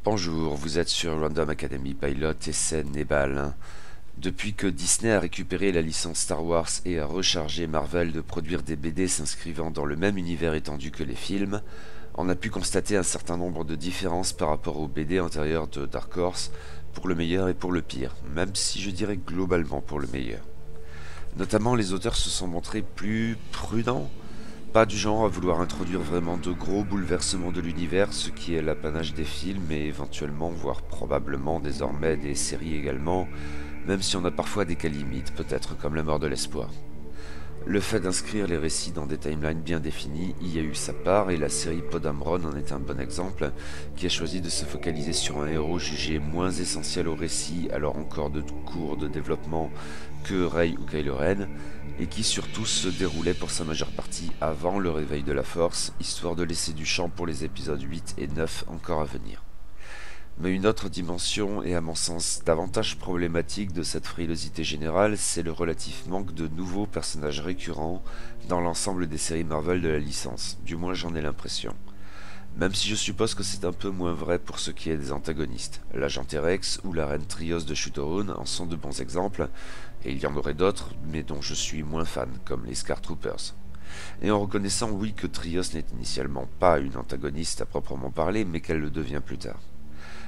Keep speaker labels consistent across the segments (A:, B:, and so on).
A: Bonjour, vous êtes sur Random Academy Pilot et c'est Nebal. Depuis que Disney a récupéré la licence Star Wars et a rechargé Marvel de produire des BD s'inscrivant dans le même univers étendu que les films, on a pu constater un certain nombre de différences par rapport aux BD antérieures de Dark Horse, pour le meilleur et pour le pire, même si je dirais globalement pour le meilleur. Notamment, les auteurs se sont montrés plus prudents, pas du genre à vouloir introduire vraiment de gros bouleversements de l'univers, ce qui est l'apanage des films et éventuellement, voire probablement désormais des séries également, même si on a parfois des cas limites, peut-être comme la mort de l'espoir. Le fait d'inscrire les récits dans des timelines bien définies y a eu sa part et la série Podamron en est un bon exemple, qui a choisi de se focaliser sur un héros jugé moins essentiel au récit, alors encore de cours de développement que Rey ou Kylo Ren, et qui surtout se déroulait pour sa majeure partie avant le réveil de la Force, histoire de laisser du champ pour les épisodes 8 et 9 encore à venir. Mais une autre dimension, et à mon sens davantage problématique de cette frilosité générale, c'est le relatif manque de nouveaux personnages récurrents dans l'ensemble des séries Marvel de la licence, du moins j'en ai l'impression. Même si je suppose que c'est un peu moins vrai pour ce qui est des antagonistes. L'agent T-Rex ou la reine Trios de Shutterun en sont de bons exemples, et il y en aurait d'autres, mais dont je suis moins fan, comme les Scar Troopers. Et en reconnaissant oui que Trios n'est initialement pas une antagoniste à proprement parler, mais qu'elle le devient plus tard.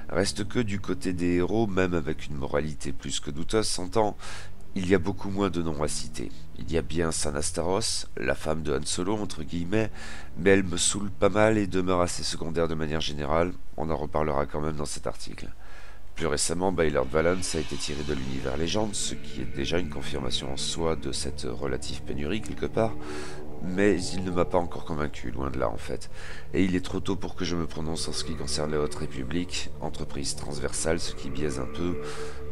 A: Reste que du côté des héros, même avec une moralité plus que douteuse, s'entend, il y a beaucoup moins de noms à citer. Il y a bien Sana Staros, la femme de Han Solo, entre guillemets, mais elle me saoule pas mal et demeure assez secondaire de manière générale, on en reparlera quand même dans cet article. Plus récemment, Baylor Valance a été tiré de l'univers légende, ce qui est déjà une confirmation en soi de cette relative pénurie quelque part, mais il ne m'a pas encore convaincu, loin de là en fait. Et il est trop tôt pour que je me prononce en ce qui concerne la Haute République, entreprise transversale, ce qui biaise un peu.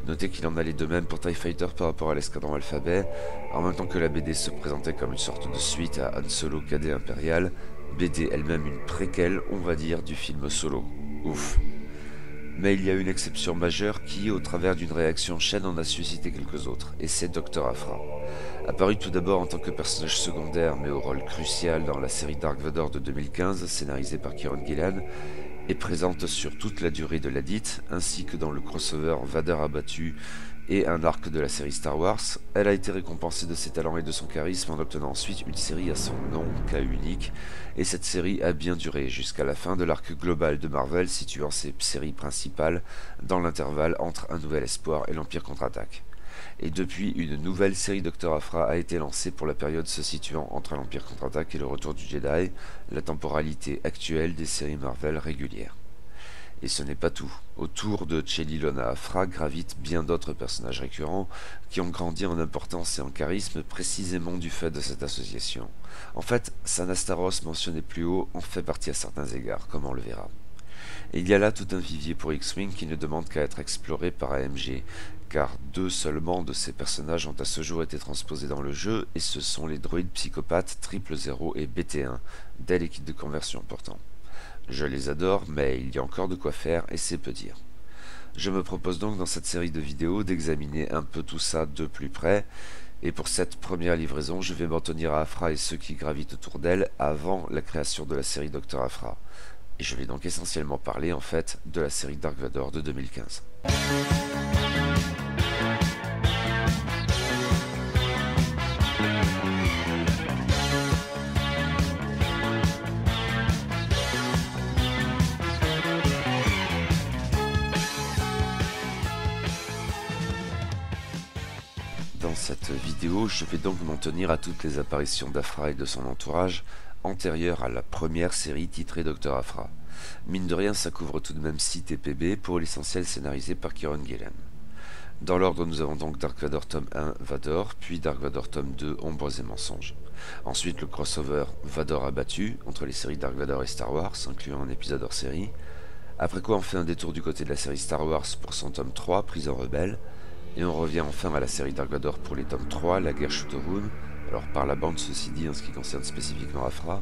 A: Notez qu'il en allait de même pour TIE Fighter par rapport à l'escadron Alphabet, en même temps que la BD se présentait comme une sorte de suite à Han Solo Cadet Impérial, BD elle-même une préquelle, on va dire, du film Solo. Ouf. Mais il y a une exception majeure qui, au travers d'une réaction chaîne, en a suscité quelques autres, et c'est Dr. Aphra. Apparu tout d'abord en tant que personnage secondaire, mais au rôle crucial dans la série Dark Vador de 2015, scénarisée par Kieron Gillen, et présente sur toute la durée de la dite, ainsi que dans le crossover Vader abattu et un arc de la série Star Wars, elle a été récompensée de ses talents et de son charisme en obtenant ensuite une série à son nom, cas unique, et cette série a bien duré jusqu'à la fin de l'arc global de Marvel situant ses séries principales dans l'intervalle entre Un Nouvel Espoir et l'Empire contre-attaque. Et depuis, une nouvelle série Dr. Aphra a été lancée pour la période se situant entre l'Empire contre-attaque et le Retour du Jedi, la temporalité actuelle des séries Marvel régulières. Et ce n'est pas tout. Autour de Chelilona Aphra gravitent bien d'autres personnages récurrents qui ont grandi en importance et en charisme précisément du fait de cette association. En fait, Sana Staros mentionné plus haut en fait partie à certains égards, comme on le verra. Et il y a là tout un vivier pour X-Wing qui ne demande qu'à être exploré par AMG, car deux seulement de ces personnages ont à ce jour été transposés dans le jeu, et ce sont les droïdes psychopathes 000 et BT1, dès les kits de conversion pourtant. Je les adore, mais il y a encore de quoi faire, et c'est peu dire. Je me propose donc dans cette série de vidéos d'examiner un peu tout ça de plus près, et pour cette première livraison, je vais m'en tenir à Aphra et ceux qui gravitent autour d'elle avant la création de la série Dr. Aphra. Et je vais donc essentiellement parler en fait de la série Dark Vador de 2015. Dans cette vidéo, je vais donc m'en tenir à toutes les apparitions d'Aphra et de son entourage antérieures à la première série titrée Dr. Aphra. Mine de rien, ça couvre tout de même 6 TPB, pour l'essentiel scénarisé par Kieron Gillen. Dans l'ordre, nous avons donc Dark Vador tome 1, Vador, puis Dark Vador tome 2, Ombres et Mensonges. Ensuite, le crossover Vador abattu, entre les séries Dark Vador et Star Wars, incluant un épisode hors série. Après quoi, on fait un détour du côté de la série Star Wars pour son tome 3, Prison Rebelle. Et on revient enfin à la série Dark Vador pour les tomes 3, La Guerre Shutterun, alors par la bande ceci dit en ce qui concerne spécifiquement Aphra,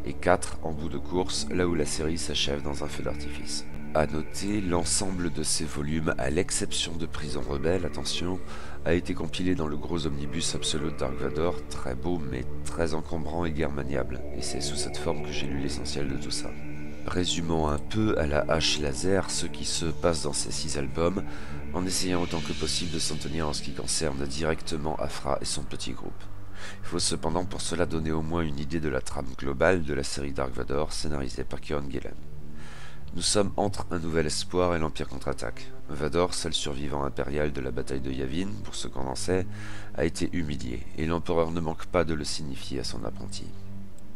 A: et 4 en bout de course, là où la série s'achève dans un feu d'artifice. A noter, l'ensemble de ces volumes, à l'exception de Prison Rebelle, attention, a été compilé dans le gros omnibus Absolute Dark Vador, très beau mais très encombrant et guère maniable, et c'est sous cette forme que j'ai lu l'essentiel de tout ça. résumant un peu à la hache laser ce qui se passe dans ces 6 albums, en essayant autant que possible de s'en tenir en ce qui concerne directement Aphra et son petit groupe. Il faut cependant pour cela donner au moins une idée de la trame globale de la série Dark Vador scénarisée par Kieron Gillen. Nous sommes entre un nouvel espoir et l'Empire contre-attaque. Vador, seul survivant impérial de la bataille de Yavin, pour ce qu'on en sait, a été humilié, et l'empereur ne manque pas de le signifier à son apprenti.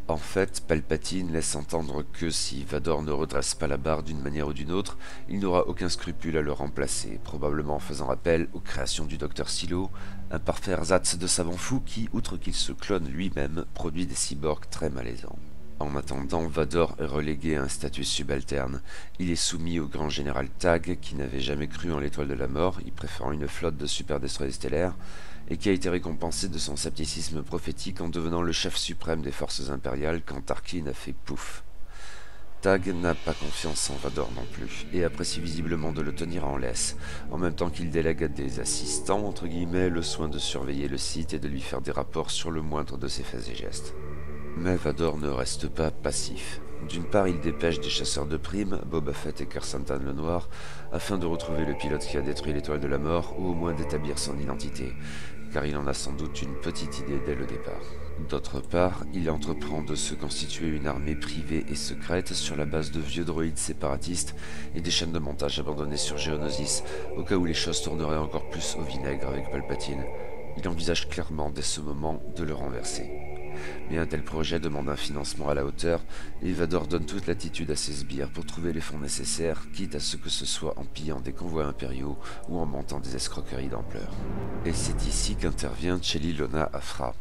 A: En fait, Palpatine laisse entendre que si Vador ne redresse pas la barre d'une manière ou d'une autre, il n'aura aucun scrupule à le remplacer, probablement en faisant appel aux créations du Docteur Silo, un parfait ersatz de savant fou qui, outre qu'il se clone lui-même, produit des cyborgs très malaisants. En attendant, Vador est relégué à un statut subalterne. Il est soumis au grand général Tag, qui n'avait jamais cru en l'étoile de la mort, y préférant une flotte de super-destroyers stellaires, et qui a été récompensé de son scepticisme prophétique en devenant le chef suprême des forces impériales quand Tarkin a fait pouf. Tag n'a pas confiance en Vador non plus, et apprécie visiblement de le tenir en laisse, en même temps qu'il délègue à des assistants, entre guillemets, le soin de surveiller le site et de lui faire des rapports sur le moindre de ses faits et gestes. Mais Vador ne reste pas passif. D'une part, il dépêche des chasseurs de primes, Boba Fett et Kersantan le Noir, afin de retrouver le pilote qui a détruit l'étoile de la mort, ou au moins d'établir son identité, car il en a sans doute une petite idée dès le départ. D'autre part, il entreprend de se constituer une armée privée et secrète sur la base de vieux droïdes séparatistes et des chaînes de montage abandonnées sur Geonosis, au cas où les choses tourneraient encore plus au vinaigre avec Palpatine. Il envisage clairement dès ce moment de le renverser. Mais un tel projet demande un financement à la hauteur, et Vador donne toute l'attitude à ses sbires pour trouver les fonds nécessaires, quitte à ce que ce soit en pillant des convois impériaux ou en montant des escroqueries d'ampleur. Et c'est ici qu'intervient Chelie Lona Aphra.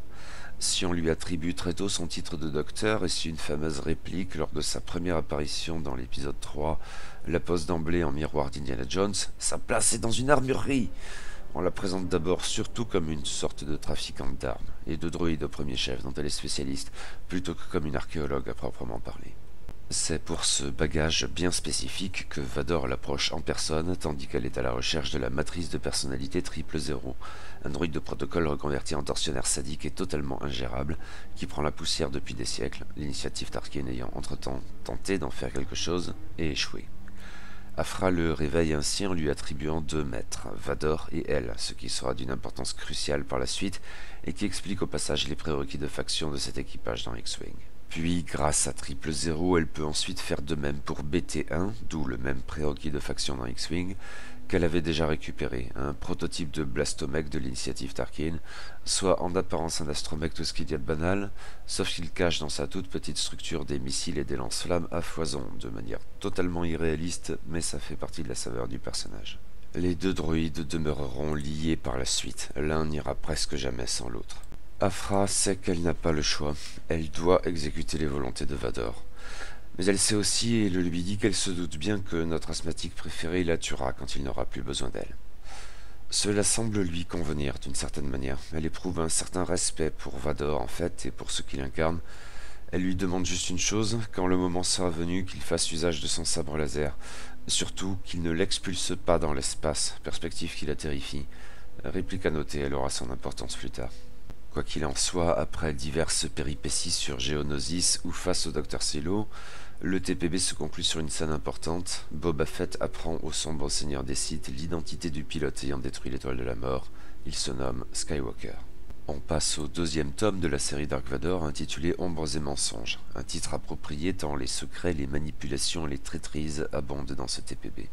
A: Si on lui attribue très tôt son titre de docteur et si une fameuse réplique lors de sa première apparition dans l'épisode 3 la pose d'emblée en miroir d'Indiana Jones, sa place est dans une armurerie. On la présente d'abord surtout comme une sorte de trafiquante d'armes et de droïdes au premier chef dont elle est spécialiste, plutôt que comme une archéologue à proprement parler. C'est pour ce bagage bien spécifique que Vador l'approche en personne tandis qu'elle est à la recherche de la matrice de personnalité 000, un droïde de protocole reconverti en tortionnaire sadique et totalement ingérable qui prend la poussière depuis des siècles, l'initiative Tarkin ayant entre-temps tenté d'en faire quelque chose et échoué. Aphra le réveille ainsi en lui attribuant 2 maîtres, Vador et elle, ce qui sera d'une importance cruciale par la suite et qui explique au passage les prérequis de faction de cet équipage dans X-Wing. Puis, grâce à 000, elle peut ensuite faire de même pour BT-1, d'où le même prérequis de faction dans X-Wing, qu'elle avait déjà récupéré, un prototype de blastomech de l'initiative Tarkin, soit en apparence un astromech tout ce qu'il y a de banal, sauf qu'il cache dans sa toute petite structure des missiles et des lance-flammes à foison, de manière totalement irréaliste, mais ça fait partie de la saveur du personnage. Les 2 droïdes demeureront liés par la suite, l'un n'ira presque jamais sans l'autre. Aphra sait qu'elle n'a pas le choix, elle doit exécuter les volontés de Vador. Mais elle sait aussi et le lui dit qu'elle se doute bien que notre asthmatique préféré la tuera quand il n'aura plus besoin d'elle. Cela semble lui convenir d'une certaine manière. Elle éprouve un certain respect pour Vador en fait et pour ce qu'il incarne. Elle lui demande juste une chose, quand le moment sera venu qu'il fasse usage de son sabre laser. Surtout qu'il ne l'expulse pas dans l'espace, perspective qui la terrifie. Réplique à noter, elle aura son importance plus tard. Quoi qu'il en soit, après diverses péripéties sur Geonosis ou face au Docteur Silo, le TPB se conclut sur une scène importante. Boba Fett apprend au sombre seigneur des Sith l'identité du pilote ayant détruit l'étoile de la mort. Il se nomme Skywalker. On passe au 2e tome de la série Dark Vador intitulé Ombres et mensonges, un titre approprié tant les secrets, les manipulations et les traîtrises abondent dans ce TPB.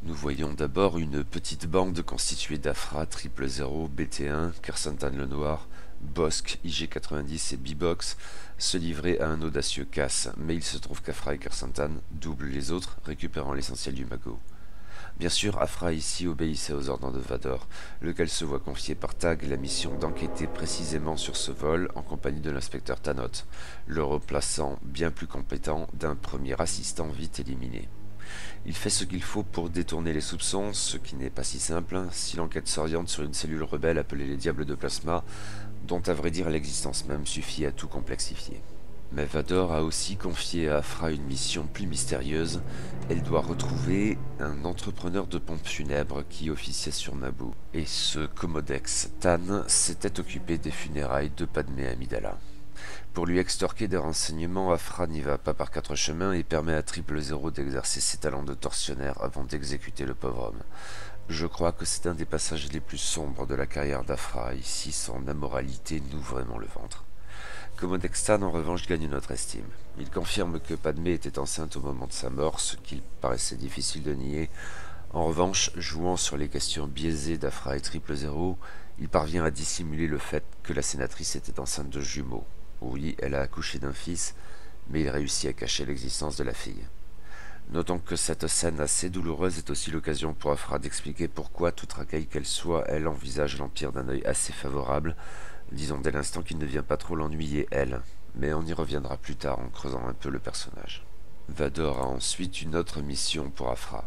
A: Nous voyons d'abord une petite bande constituée d'Aphra, 000, BT-1, Kersantan le Noir, Bossk, IG-90 et B-Box se livrer à un audacieux casse, mais il se trouve qu'Aphra et Kersantan doublent les autres, récupérant l'essentiel du magot. Bien sûr, Aphra ici obéissait aux ordres de Vador, lequel se voit confier par Tag la mission d'enquêter précisément sur ce vol en compagnie de l'inspecteur Tanot, le replaçant bien plus compétent d'un premier assistant vite éliminé. Il fait ce qu'il faut pour détourner les soupçons, ce qui n'est pas si simple, si l'enquête s'oriente sur une cellule rebelle appelée les Diables de Plasma, dont à vrai dire l'existence même suffit à tout complexifier. Mais Vador a aussi confié à Aphra une mission plus mystérieuse. Elle doit retrouver un entrepreneur de pompes funèbres qui officiait sur Naboo. Et ce Comodex Tan s'était occupé des funérailles de Padmé Amidala. Pour lui extorquer des renseignements, Afra n'y va pas par quatre chemins et permet à Triple Zéro d'exercer ses talents de tortionnaire avant d'exécuter le pauvre homme. Je crois que c'est un des passages les plus sombres de la carrière d'Afra. Ici, son amoralité noue vraiment le ventre. Commodore Stan, en revanche, gagne notre estime. Il confirme que Padmé était enceinte au moment de sa mort, ce qu'il paraissait difficile de nier. En revanche, jouant sur les questions biaisées d'Afra et Triple Zéro, il parvient à dissimuler le fait que la sénatrice était enceinte de jumeaux. Oui, elle a accouché d'un fils, mais il réussit à cacher l'existence de la fille. Notons que cette scène assez douloureuse est aussi l'occasion pour Afra d'expliquer pourquoi, toute racaille qu'elle soit, elle envisage l'Empire d'un œil assez favorable. Disons dès l'instant qu'il ne vient pas trop l'ennuyer, elle. Mais on y reviendra plus tard en creusant un peu le personnage. Vador a ensuite une autre mission pour Afra.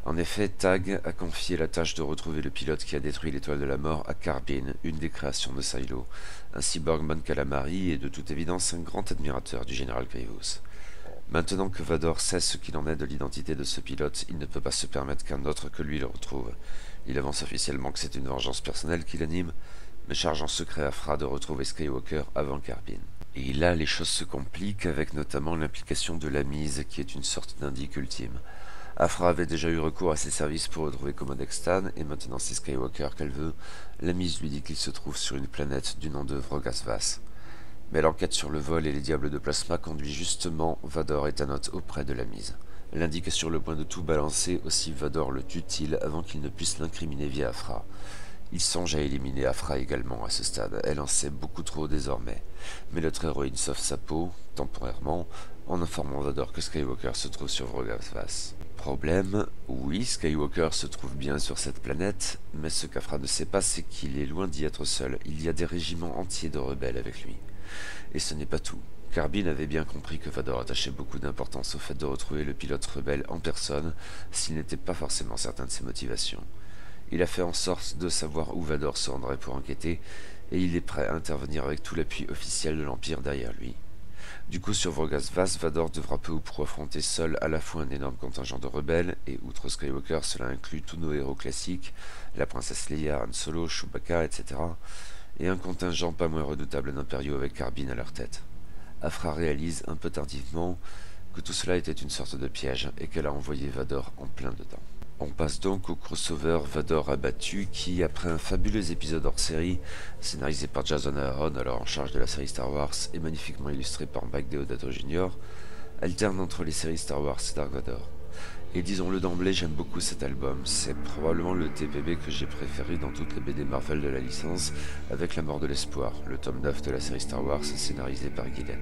A: En effet, Tag a confié la tâche de retrouver le pilote qui a détruit l'étoile de la mort à Carbine, une des créations de Silo. Un cyborg Mon Calamari est de toute évidence un grand admirateur du général Grievous. Maintenant que Vador sait ce qu'il en est de l'identité de ce pilote, il ne peut pas se permettre qu'un autre que lui le retrouve. Il avance officiellement que c'est une vengeance personnelle qui l'anime, mais charge en secret Afra de retrouver Skywalker avant Carbine. Et là, les choses se compliquent avec notamment l'implication de la Mise, qui est une sorte d'indique ultime. Afra avait déjà eu recours à ses services pour retrouver Commodore Stan, et maintenant c'est Skywalker qu'elle veut. La Mise lui dit qu'il se trouve sur une planète du nom de Vrogasvas. Mais l'enquête sur le vol et les diables de plasma conduit justement Vador et Tanot auprès de la Mise. L'indique est sur le point de tout balancer, aussi Vador le tue-t-il avant qu'il ne puisse l'incriminer via Afra. Il songe à éliminer Afra également à ce stade, elle en sait beaucoup trop désormais. Mais notre héroïne sauve sa peau, temporairement, en informant Vador que Skywalker se trouve sur Vrogasvas. Problème, oui, Skywalker se trouve bien sur cette planète, mais ce qu'Afra ne sait pas, c'est qu'il est loin d'y être seul. Il y a des régiments entiers de rebelles avec lui. Et ce n'est pas tout. Carbine avait bien compris que Vador attachait beaucoup d'importance au fait de retrouver le pilote rebelle en personne, s'il n'était pas forcément certain de ses motivations. Il a fait en sorte de savoir où Vador se rendrait pour enquêter, et il est prêt à intervenir avec tout l'appui officiel de l'Empire derrière lui. Du coup, sur Vrogasvas, Vador devra peu ou prou affronter seul à la fois un énorme contingent de rebelles, et outre Skywalker, cela inclut tous nos héros classiques, la princesse Leia, Han Solo, Chewbacca, etc., et un contingent pas moins redoutable d'impériaux avec Carbine à leur tête. Afra réalise un peu tardivement que tout cela était une sorte de piège et qu'elle a envoyé Vador en plein dedans. On passe donc au crossover Vador abattu qui, après un fabuleux épisode hors série, scénarisé par Jason Aaron, alors en charge de la série Star Wars et magnifiquement illustré par Mike Deodato Jr., alterne entre les séries Star Wars et Dark Vador. Et disons-le d'emblée, j'aime beaucoup cet album. C'est probablement le TPB que j'ai préféré dans toutes les BD Marvel de la licence, avec La Mort de l'Espoir, le tome 9 de la série Star Wars scénarisé par Gillen.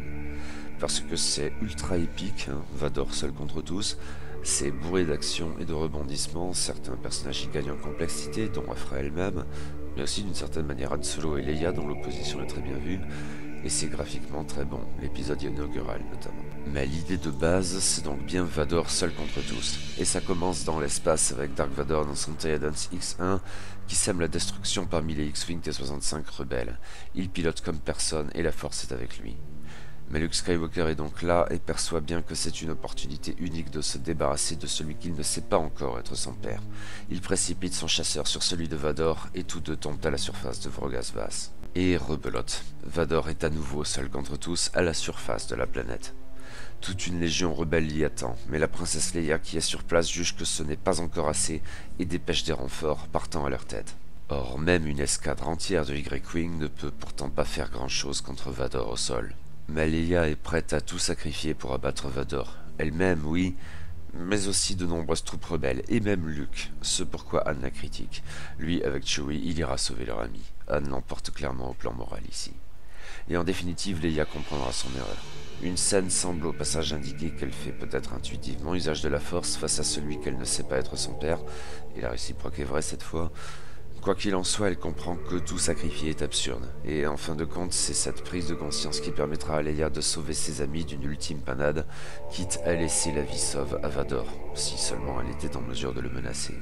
A: Parce que c'est ultra épique, hein, Vador seul contre tous, c'est bourré d'action et de rebondissements, certains personnages y gagnent en complexité, dont Afra elle-même, mais aussi d'une certaine manière Han Solo et Leia dont l'opposition est très bien vue, et c'est graphiquement très bon, l'épisode inaugural notamment. Mais l'idée de base, c'est donc bien Vador seul contre tous. Et ça commence dans l'espace avec Dark Vador dans son Tyrannus X1 qui sème la destruction parmi les X-Wing T-65 rebelles. Il pilote comme personne et la force est avec lui. Mais Luke Skywalker est donc là et perçoit bien que c'est une opportunité unique de se débarrasser de celui qu'il ne sait pas encore être son père. Il précipite son chasseur sur celui de Vador et tous deux tombent à la surface de Vrogasvas. Et rebelote, Vador est à nouveau seul contre tous à la surface de la planète. Toute une légion rebelle l'y attend, mais la princesse Leia qui est sur place juge que ce n'est pas encore assez et dépêche des renforts partant à leur tête. Or, même une escadre entière de Y-Wing ne peut pourtant pas faire grand-chose contre Vador au sol. Mais Leia est prête à tout sacrifier pour abattre Vador. Elle-même, oui, mais aussi de nombreuses troupes rebelles, et même Luke, ce pourquoi Han la critique. Lui, avec Chewie, il ira sauver leur ami. Han l'emporte clairement au plan moral ici. Et en définitive, Leia comprendra son erreur. Une scène semble au passage indiquer qu'elle fait peut-être intuitivement usage de la force face à celui qu'elle ne sait pas être son père, et la réciproque est vraie cette fois. Quoi qu'il en soit, elle comprend que tout sacrifier est absurde, et en fin de compte, c'est cette prise de conscience qui permettra à Leia de sauver ses amis d'une ultime panade, quitte à laisser la vie sauve à Vador, si seulement elle était en mesure de le menacer.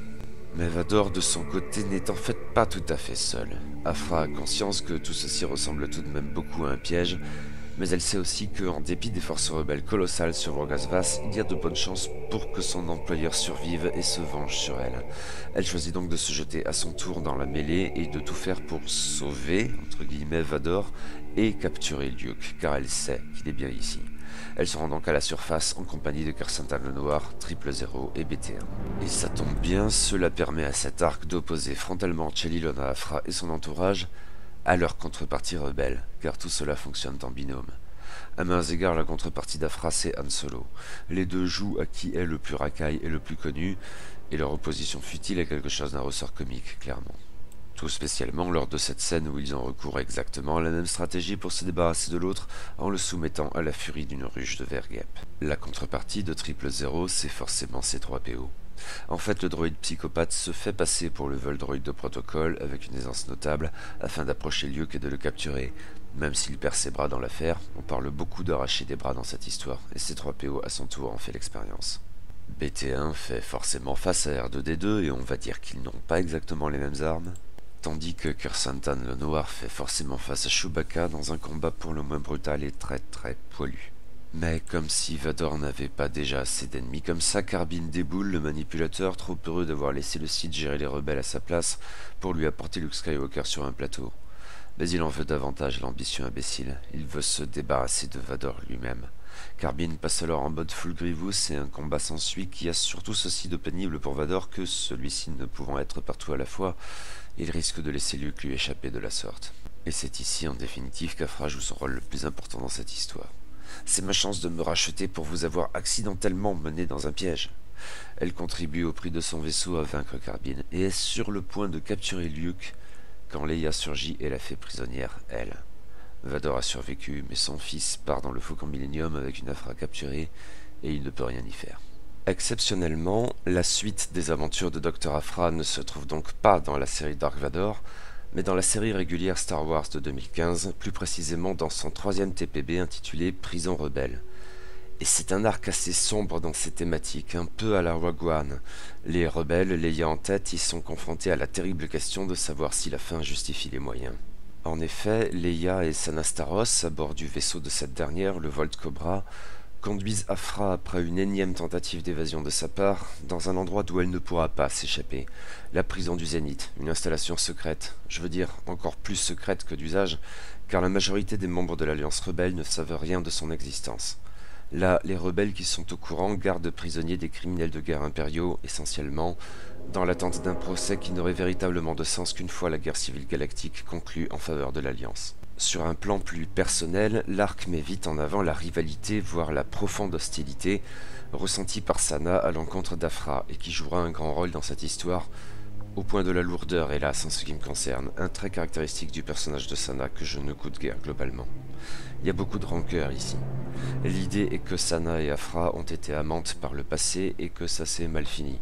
A: Mais Vador, de son côté, n'est en fait pas tout à fait seul. Afra a conscience que tout ceci ressemble tout de même beaucoup à un piège, mais elle sait aussi que, en dépit des forces rebelles colossales sur Vrogasvas, il y a de bonnes chances pour que son employeur survive et se venge sur elle. Elle choisit donc de se jeter à son tour dans la mêlée et de tout faire pour sauver, entre guillemets, Vador et capturer Luke, car elle sait qu'il est bien ici. Elle se rend donc à la surface en compagnie de Krrsantan le Noir, 000 et BT1. Et ça tombe bien, cela permet à cet arc d'opposer frontalement Chelilona Aphra et son entourage à leur contrepartie rebelle, car tout cela fonctionne en binôme. À mains égards, la contrepartie d'Aphra, c'est Han Solo. Les deux jouent à qui est le plus racaille et le plus connu, et leur opposition futile est quelque chose d'un ressort comique, clairement. Tout spécialement lors de cette scène où ils ont recours exactement à la même stratégie pour se débarrasser de l'autre en le soumettant à la furie d'une ruche de Vergep. La contrepartie de 000, c'est forcément C3PO. En fait, le droïde psychopathe se fait passer pour le vol droïde de protocole avec une aisance notable afin d'approcher Luke et de le capturer. Même s'il perd ses bras dans l'affaire, on parle beaucoup d'arracher des bras dans cette histoire, et C3PO à son tour en fait l'expérience. BT1 fait forcément face à R2D2 et on va dire qu'ils n'ont pas exactement les mêmes armes, tandis que Krrsantan le Noir fait forcément face à Chewbacca dans un combat pour le moins brutal et très poilu. Mais comme si Vador n'avait pas déjà assez d'ennemis comme ça, Carbine déboule, le manipulateur, trop heureux d'avoir laissé le Sith gérer les rebelles à sa place pour lui apporter Luke Skywalker sur un plateau. Mais il en veut davantage, l'ambition imbécile. Il veut se débarrasser de Vador lui-même. Carbine passe alors en mode full Grievous et un combat s'ensuit qui a surtout ceci de pénible pour Vador que, celui-ci ne pouvant être partout à la fois, il risque de laisser Luke lui échapper de la sorte. Et c'est ici en définitive qu'Aphra joue son rôle le plus important dans cette histoire. C'est ma chance de me racheter pour vous avoir accidentellement mené dans un piège. Elle contribue au prix de son vaisseau à vaincre Carbine et est sur le point de capturer Luke quand Leia surgit et la fait prisonnière, elle. Vador a survécu, mais son fils part dans le Faucon Millenium avec une Aphra capturée et il ne peut rien y faire. Exceptionnellement, la suite des aventures de Dr. Aphra ne se trouve donc pas dans la série Dark Vador, mais dans la série régulière Star Wars de 2015, plus précisément dans son 3e TPB intitulé Prison Rebelle. Et c'est un arc assez sombre dans ses thématiques, un peu à la Rogue One. Les rebelles, l'ayant en tête, y sont confrontés à la terrible question de savoir si la fin justifie les moyens. En effet, Leia et Sana Starros, à bord du vaisseau de cette dernière, le Volt Cobra, conduisent Aphra après une énième tentative d'évasion de sa part, dans un endroit d'où elle ne pourra pas s'échapper. La prison du Zénith, une installation secrète, je veux dire encore plus secrète que d'usage, car la majorité des membres de l'Alliance rebelle ne savent rien de son existence. Là, les rebelles qui sont au courant gardent prisonniers des criminels de guerre impériaux, essentiellement, dans l'attente d'un procès qui n'aurait véritablement de sens qu'une fois la guerre civile galactique conclue en faveur de l'Alliance. Sur un plan plus personnel, l'arc met vite en avant la rivalité, voire la profonde hostilité, ressentie par Sana à l'encontre d'Aphra, et qui jouera un grand rôle dans cette histoire, au point de la lourdeur, hélas, en ce qui me concerne, un trait caractéristique du personnage de Sana que je ne goûte guère globalement. Il y a beaucoup de rancœur ici. L'idée est que Sana et Aphra ont été amantes par le passé et que ça s'est mal fini.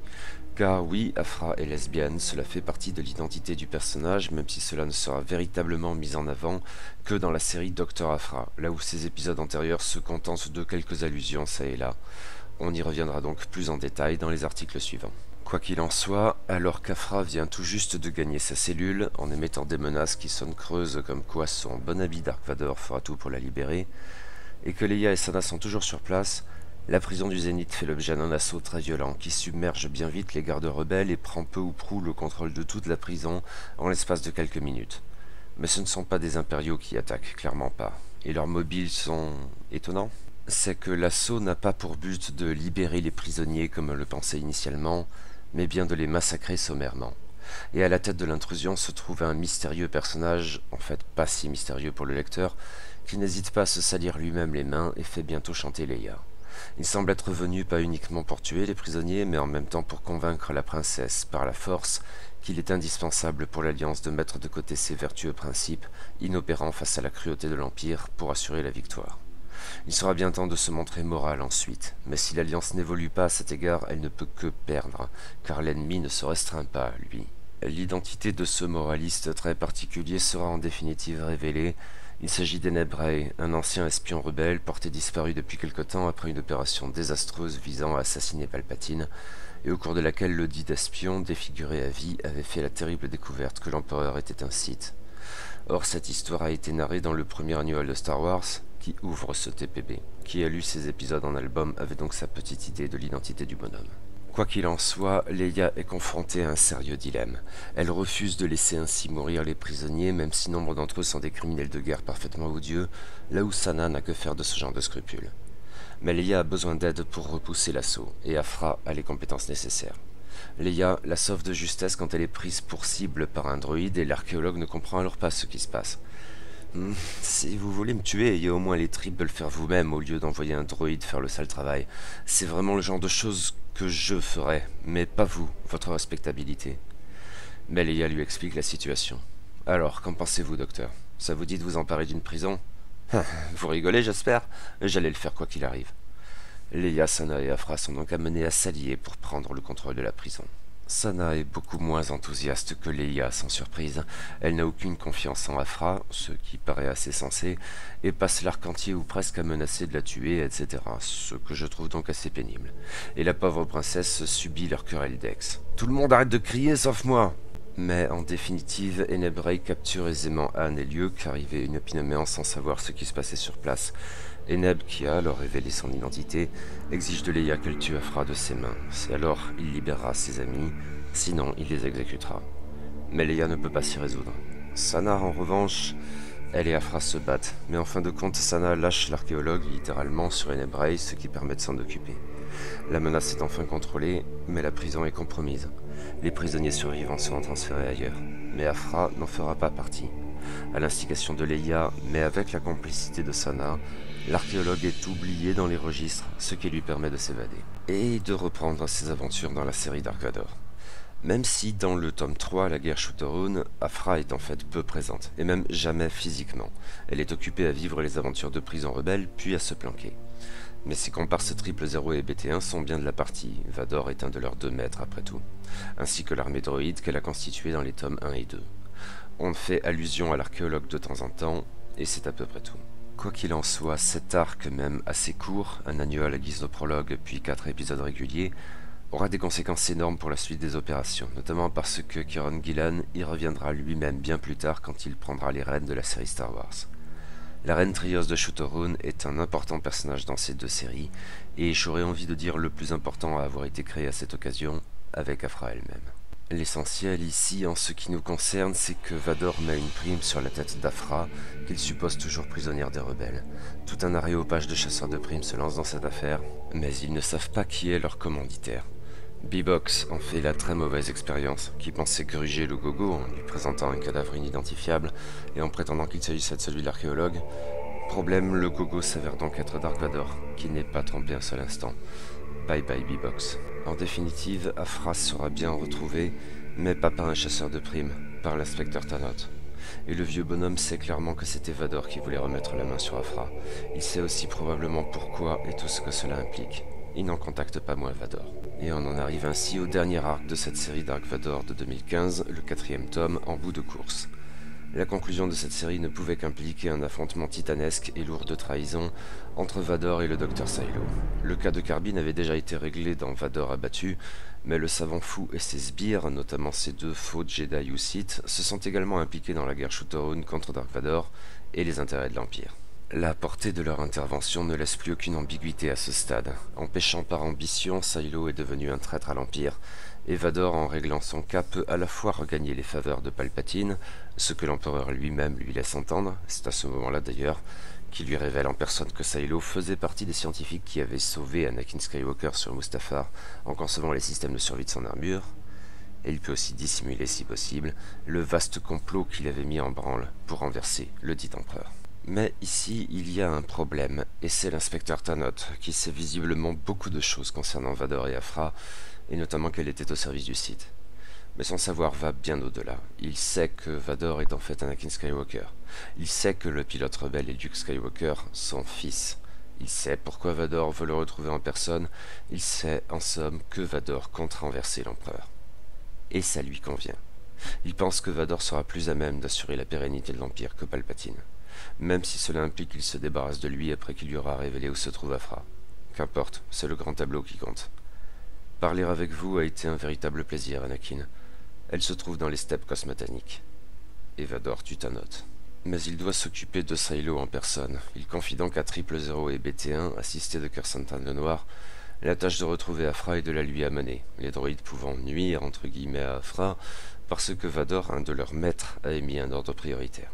A: Car oui, Aphra est lesbienne, cela fait partie de l'identité du personnage, même si cela ne sera véritablement mis en avant que dans la série Dr. Aphra, là où ses épisodes antérieurs se contentent de quelques allusions ça et là. On y reviendra donc plus en détail dans les articles suivants. Quoi qu'il en soit, alors qu'Aphra vient tout juste de gagner sa cellule, en émettant des menaces qui sonnent creuses comme quoi son bon ami Dark Vador fera tout pour la libérer, et que Leia et Sana sont toujours sur place, la prison du Zénith fait l'objet d'un assaut très violent qui submerge bien vite les gardes rebelles et prend peu ou prou le contrôle de toute la prison en l'espace de quelques minutes. Mais ce ne sont pas des impériaux qui attaquent, clairement pas. Et leurs mobiles sont étonnants. C'est que l'assaut n'a pas pour but de libérer les prisonniers comme on le pensait initialement, mais bien de les massacrer sommairement. Et à la tête de l'intrusion se trouve un mystérieux personnage, en fait pas si mystérieux pour le lecteur, qui n'hésite pas à se salir lui-même les mains et fait bientôt chanter Leia. Il semble être venu pas uniquement pour tuer les prisonniers, mais en même temps pour convaincre la princesse, par la force, qu'il est indispensable pour l'Alliance de mettre de côté ses vertueux principes, inopérants face à la cruauté de l'Empire, pour assurer la victoire. Il sera bien temps de se montrer moral ensuite, mais si l'Alliance n'évolue pas à cet égard, elle ne peut que perdre, car l'ennemi ne se restreint pas à lui. L'identité de ce moraliste très particulier sera en définitive révélée. Il s'agit d'Enebray, un ancien espion rebelle porté disparu depuis quelque temps après une opération désastreuse visant à assassiner Palpatine, et au cours de laquelle le dit espion, défiguré à vie, avait fait la terrible découverte que l'empereur était un Sith. Or, cette histoire a été narrée dans le premier annual de Star Wars, qui ouvre ce TPB. Qui a lu ces épisodes en album avait donc sa petite idée de l'identité du bonhomme. Quoi qu'il en soit, Leia est confrontée à un sérieux dilemme. Elle refuse de laisser ainsi mourir les prisonniers, même si nombre d'entre eux sont des criminels de guerre parfaitement odieux, là où Sana n'a que faire de ce genre de scrupules. Mais Leia a besoin d'aide pour repousser l'assaut, et Afra a les compétences nécessaires. Leia la sauve de justesse quand elle est prise pour cible par un droïde et l'archéologue ne comprend alors pas ce qui se passe. Si vous voulez me tuer, ayez au moins les tripes de le faire vous-même au lieu d'envoyer un droïde faire le sale travail. C'est vraiment le genre de choses que je ferais, mais pas vous, votre respectabilité. Mais Leia lui explique la situation. Alors, qu'en pensez-vous, docteur? Ça vous dit de vous emparer d'une prison? Vous rigolez, j'espère? J'allais le faire quoi qu'il arrive. Leia, Sana et Afra sont donc amenés à s'allier pour prendre le contrôle de la prison. Sana est beaucoup moins enthousiaste que Leia, sans surprise. Elle n'a aucune confiance en Afra, ce qui paraît assez sensé, et passe l'arc entier ou presque à menacer de la tuer, etc. Ce que je trouve donc assez pénible. Et la pauvre princesse subit leur querelle d'ex. Tout le monde arrête de crier sauf moi! Mais en définitive, Enebray capture aisément Anne et Luke, arrivés inopinément sans savoir ce qui se passait sur place. Eneb, qui a alors révélé son identité, exige de Leia qu'elle tue Afra de ses mains. C'est alors il libérera ses amis, sinon il les exécutera. Mais Leia ne peut pas s'y résoudre. Sana, en revanche, elle et Afra se battent, mais en fin de compte, Sana lâche l'archéologue littéralement sur Enebray, ce qui permet de s'en occuper. La menace est enfin contrôlée, mais la prison est compromise. Les prisonniers survivants seront transférés ailleurs, mais Afra n'en fera pas partie. À l'instigation de Leia, mais avec la complicité de Sana, l'archéologue est oublié dans les registres, ce qui lui permet de s'évader, et de reprendre ses aventures dans la série Dark Vador. Même si dans le tome 3, la guerre Shutterun, Afra est en fait peu présente, et même jamais physiquement. Elle est occupée à vivre les aventures de prison rebelle, puis à se planquer. Mais ses comparses 000 et BT1 sont bien de la partie, Vador est un de leurs 2 maîtres après tout, ainsi que l'armée droïde qu'elle a constituée dans les tomes 1 et 2. On fait allusion à l'archéologue de temps en temps, et c'est à peu près tout. Quoi qu'il en soit, cet arc, même assez court, un annual à la guise de prologue puis 4 épisodes réguliers, aura des conséquences énormes pour la suite des opérations, notamment parce que Kieron Gillan y reviendra lui-même bien plus tard quand il prendra les rênes de la série Star Wars. La reine Trios de Shutterun est un important personnage dans ces 2 séries, et j'aurais envie de dire le plus important à avoir été créé à cette occasion, avec Afra elle-même. L'essentiel ici, en ce qui nous concerne, c'est que Vador met une prime sur la tête d'Afra, qu'il suppose toujours prisonnière des rebelles. Tout un aréopage de chasseurs de primes se lance dans cette affaire, mais ils ne savent pas qui est leur commanditaire. B-Box en fait la très mauvaise expérience, qui pensait gruger le gogo en lui présentant un cadavre inidentifiable et en prétendant qu'il s'agissait de celui de l'archéologue. Problème, le gogo s'avère donc être Dark Vador, qui n'est pas trompé un seul instant. Bye bye B-Box. En définitive, Afra sera bien retrouvée, mais pas par un chasseur de primes, par l'inspecteur Tanot. Et le vieux bonhomme sait clairement que c'était Vador qui voulait remettre la main sur Afra. Il sait aussi probablement pourquoi et tout ce que cela implique. Il n'en contacte pas moins Vador. Et on en arrive ainsi au dernier arc de cette série Dark Vador de 2015, le 4e tome, en bout de course. La conclusion de cette série ne pouvait qu'impliquer un affrontement titanesque et lourd de trahison entre Vador et le Docteur Silo. Le cas de Carbine avait déjà été réglé dans Vador abattu, mais le savant fou et ses sbires, notamment ses 2 faux Jedi ou Sith, se sont également impliqués dans la guerre Shutterun contre Dark Vador et les intérêts de l'Empire. La portée de leur intervention ne laisse plus aucune ambiguïté à ce stade. En péchant par ambition, Silo est devenu un traître à l'Empire, et Vador, en réglant son cas, peut à la fois regagner les faveurs de Palpatine, ce que l'empereur lui-même lui laisse entendre, c'est à ce moment-là d'ailleurs, qui lui révèle en personne que Silo faisait partie des scientifiques qui avaient sauvé Anakin Skywalker sur Mustafar en concevant les systèmes de survie de son armure, et il peut aussi dissimuler, si possible, le vaste complot qu'il avait mis en branle pour renverser le dit empereur. Mais ici, il y a un problème, et c'est l'inspecteur Tanot, qui sait visiblement beaucoup de choses concernant Vador et Afra, et notamment qu'elle était au service du Sith. Mais son savoir va bien au-delà. Il sait que Vador est en fait Anakin Skywalker. Il sait que le pilote rebelle est Luke Skywalker, son fils. Il sait pourquoi Vador veut le retrouver en personne. Il sait, en somme, que Vador compte renverser l'empereur. Et ça lui convient. Il pense que Vador sera plus à même d'assurer la pérennité de l'Empire que Palpatine. Même si cela implique qu'il se débarrasse de lui après qu'il lui aura révélé où se trouve Afra. Qu'importe, c'est le grand tableau qui compte. Parler avec vous a été un véritable plaisir, Anakin. Elle se trouve dans les steppes cosmataniques. Et Vador tue Tanot. Mais il doit s'occuper de Silo en personne. Il confie donc à 000 et BT1, assisté de Kersantan le Noir,
B: La tâche de retrouver Aphra et de la lui amener, les droïdes pouvant nuire entre guillemets à Aphra parce que Vador, un de leurs maîtres, a émis un ordre prioritaire.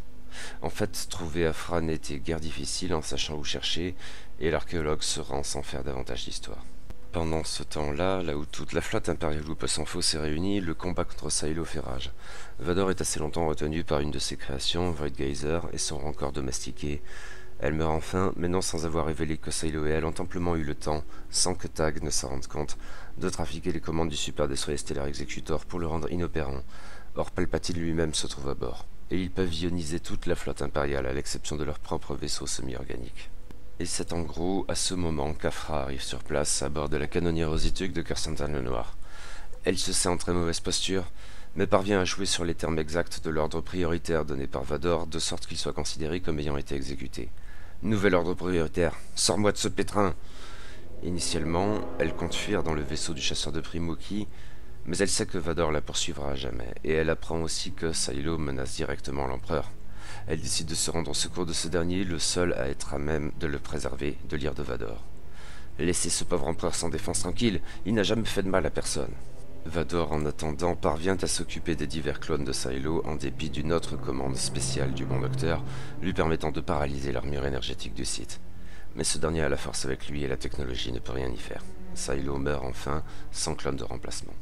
B: En fait, trouver Aphra n'était guère difficile en sachant où chercher, et l'archéologue se rend sans faire davantage d'histoire. Pendant ce temps-là, là où toute la flotte impériale ou peu s'en faut s'est réunie, le combat contre Silo fait rage. Vador est assez longtemps retenu par une de ses créations, Voidgazer, et son rancor domestiqué. Elle meurt enfin, mais non sans avoir révélé que Silo et elle ont amplement eu le temps, sans que Tag ne s'en rende compte, de trafiquer les commandes du Super Destroyer Stellar Executor pour le rendre inopérant. Or Palpatine lui-même se trouve à bord, et ils peuvent ioniser toute la flotte impériale à l'exception de leur propre vaisseau semi-organique. Et c'est en gros à ce moment qu'Aphra arrive sur place à bord de la canonnière Rosituc de Kersantan le Noir. Elle se sait en très mauvaise posture, mais parvient à jouer sur les termes exacts de l'ordre prioritaire donné par Vador, de sorte qu'il soit considéré comme ayant été exécuté. Nouvel ordre prioritaire, sors-moi de ce pétrin! Initialement, elle compte fuir dans le vaisseau du chasseur de primes Wookiee, mais elle sait que Vador la poursuivra à jamais, et elle apprend aussi que Silo menace directement l'empereur. Elle décide de se rendre au secours de ce dernier, le seul à être à même de le préserver de l'ire de Vador. Laissez ce pauvre empereur sans défense tranquille, il n'a jamais fait de mal à personne. Vador, en attendant, parvient à s'occuper des divers clones de Silo en dépit d'une autre commande spéciale du bon docteur, lui permettant de paralyser l'armure énergétique du site. Mais ce dernier a la force avec lui et la technologie ne peut rien y faire. Silo meurt enfin, sans clone de remplacement.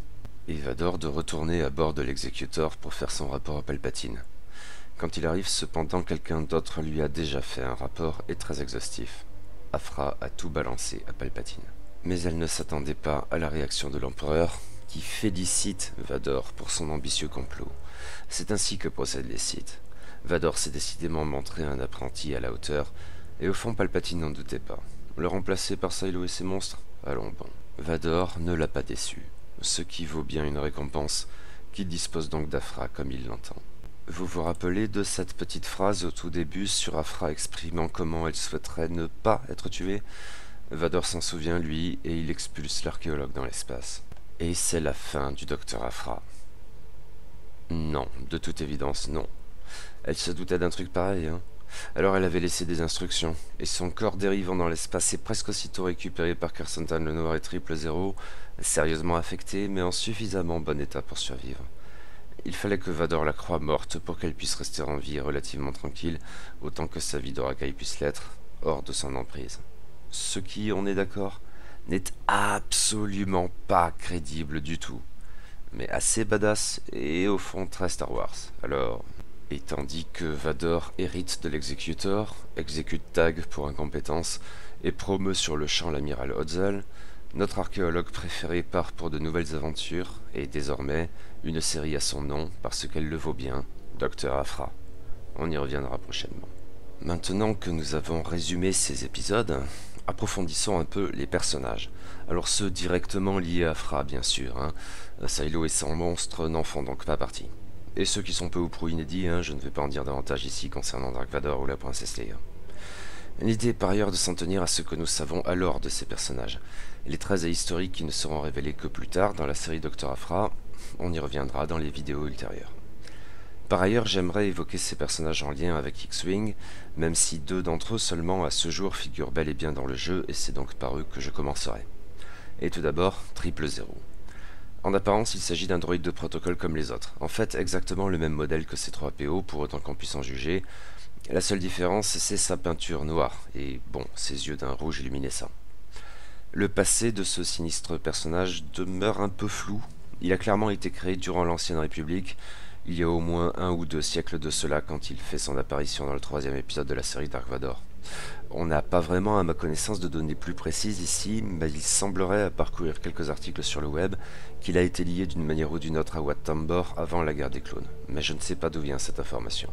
B: Et Vador de retourner à bord de l'Executor pour faire son rapport à Palpatine. Quand il arrive cependant, quelqu'un d'autre lui a déjà fait un rapport et très exhaustif. Aphra a tout balancé à Palpatine. Mais elle ne s'attendait pas à la réaction de l'empereur, qui félicite Vador pour son ambitieux complot. C'est ainsi que procèdent les Sith. Vador s'est décidément montré un apprenti à la hauteur, et au fond Palpatine n'en doutait pas. Le remplacer par Silo et ses monstres? Allons bon. Vador ne l'a pas déçu, ce qui vaut bien une récompense, qu'il dispose donc d'Aphra comme il l'entend. Vous vous rappelez de cette petite phrase au tout début sur Aphra exprimant comment elle souhaiterait ne pas être tuée? Vador s'en souvient lui, et il expulse l'archéologue dans l'espace. Et c'est la fin du docteur Aphra. Non, de toute évidence, non. Elle se doutait d'un truc pareil, hein. Alors elle avait laissé des instructions, et son corps dérivant dans l'espace est presque aussitôt récupéré par Kersantan le Noir et Triple Zéro, sérieusement affecté, mais en suffisamment bon état pour survivre. Il fallait que Vador la croie morte pour qu'elle puisse rester en vie et relativement tranquille, autant que sa vie de racaille puisse l'être, hors de son emprise. Ce qui, on est d'accord, n'est absolument pas crédible du tout, mais assez badass et au fond très Star Wars. Alors, et tandis que Vador hérite de l'Executor, exécute Tag pour incompétence et promeut sur le champ l'amiral Hotzel, notre archéologue préféré part pour de nouvelles aventures et désormais une série à son nom parce qu'elle le vaut bien, Docteur Aphra. On y reviendra prochainement. Maintenant que nous avons résumé ces épisodes, approfondissons un peu les personnages. Alors ceux directement liés à Aphra, bien sûr, hein. Silo et son monstre n'en font donc pas partie. Et ceux qui sont peu ou prou inédits, hein, je ne vais pas en dire davantage ici concernant Dark Vador ou la princesse Leia. L'idée est par ailleurs de s'en tenir à ce que nous savons alors de ces personnages. Les traits historiques qui ne seront révélés que plus tard dans la série Docteur Aphra, on y reviendra dans les vidéos ultérieures. Par ailleurs, j'aimerais évoquer ces personnages en lien avec X-Wing, même si 2 d'entre eux seulement à ce jour figurent bel et bien dans le jeu, et c'est donc par eux que je commencerai. Et tout d'abord, Triple Zéro. En apparence, il s'agit d'un droïde de protocole comme les autres. En fait, exactement le même modèle que C3PO, pour autant qu'on puisse en juger. La seule différence, c'est sa peinture noire, et bon, ses yeux d'un rouge luminescent. Le passé de ce sinistre personnage demeure un peu flou. Il a clairement été créé durant l'Ancienne République, il y a au moins 1 ou 2 siècles de cela quand il fait son apparition dans le 3e épisode de la série Dark Vador. On n'a pas vraiment à ma connaissance de données plus précises ici, mais il semblerait, à parcourir quelques articles sur le web, qu'il a été lié d'une manière ou d'une autre à Wat Tambor avant la guerre des clones, mais je ne sais pas d'où vient cette information.